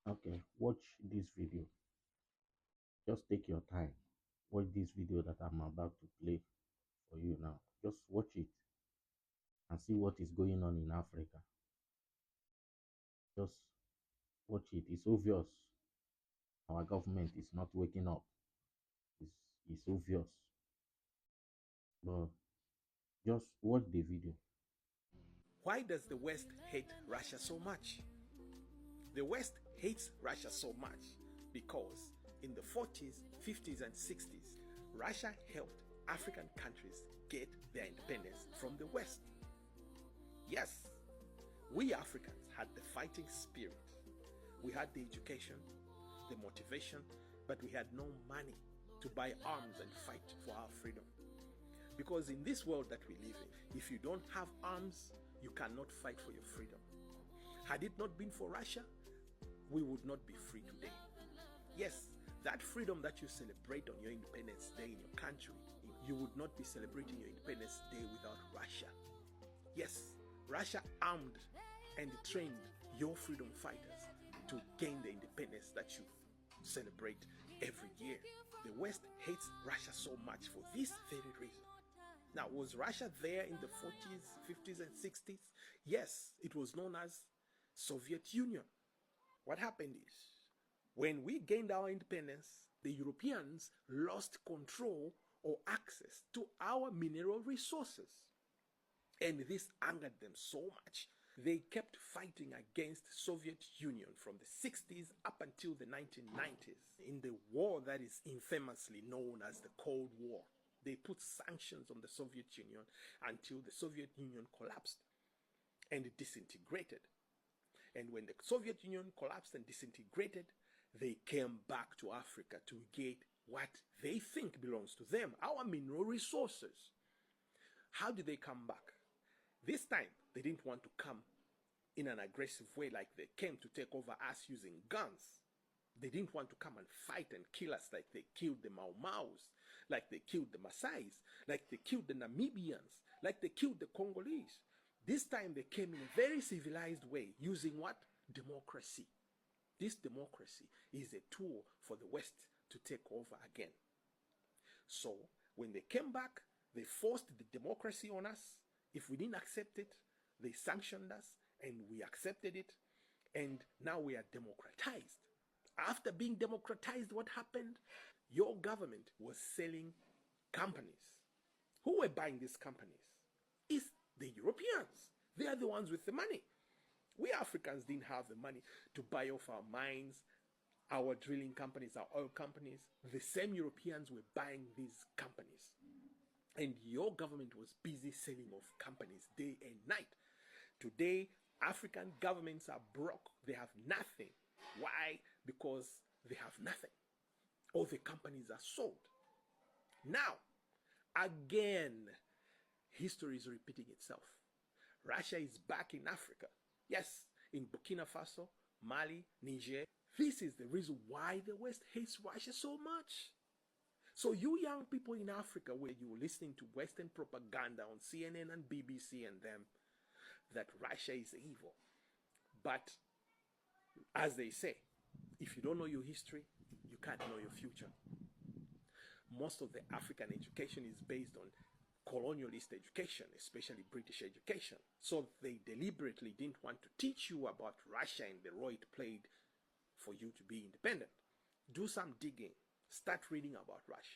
Okay, watch this video. Just take your time. Watch this video that I'm about to play for you now. Just watch it and see what is going on in Africa. Just watch it. It's obvious our government is not waking up. It's obvious. But just watch the video. Why does the West hate Russia so much? The West hates Russia so much because in the 40s, 50s, and 60s, Russia helped African countries get their independence from the West. Yes, we Africans had the fighting spirit. We had the education, the motivation, but we had no money to buy arms and fight for our freedom. Because in this world that we live in, if you don't have arms, you cannot fight for your freedom. Had it not been for Russia, we would not be free today. Yes, that freedom that you celebrate on your Independence Day in your country, you would not be celebrating your Independence Day without Russia. Yes, Russia armed and trained your freedom fighters to gain the independence that you celebrate every year. The West hates Russia so much for this very reason. Now, was Russia there in the 40s, 50s, and 60s? Yes, it was known as Soviet Union. What happened is, when we gained our independence, the Europeans lost control or access to our mineral resources. And this angered them so much. They kept fighting against Soviet Union from the 60s up until the 1990s in the war that is infamously known as the Cold War. They put sanctions on the Soviet Union until the Soviet Union collapsed and disintegrated. And when the Soviet Union collapsed and disintegrated, they came back to Africa to get what they think belongs to them, our mineral resources. How did they come back? This time, they didn't want to come in an aggressive way like they came to take over us using guns. They didn't want to come and fight and kill us like they killed the Mau Maus, like they killed the Maasais, like they killed the Namibians, like they killed the Congolese. This time they came in a very civilized way, using what? Democracy. This democracy is a tool for the West to take over again. So when they came back, they forced the democracy on us. If we didn't accept it, they sanctioned us, and we accepted it, and now we are democratized. After being democratized, what happened? Your government was selling companies. Who were buying these companies? It's the Europeans. They are the ones with the money. We Africans didn't have the money to buy off our mines, our drilling companies, our oil companies. The same Europeans were buying these companies. And your government was busy selling off companies day and night. Today, African governments are broke. They have nothing. Why? Because they have nothing. All the companies are sold. Now, again, history is repeating itself. Russia is back in Africa. Yes, in Burkina Faso, Mali, Niger. This is the reason why the West hates Russia so much. So you young people in Africa, where you're listening to Western propaganda on CNN and BBC and them, that Russia is evil. But as they say, if you don't know your history, you can't know your future. Most of the African education is based on colonialist education, especially British education. So they deliberately didn't want to teach you about Russia and the role it played for you to be independent. Do some digging. Start reading about Russia.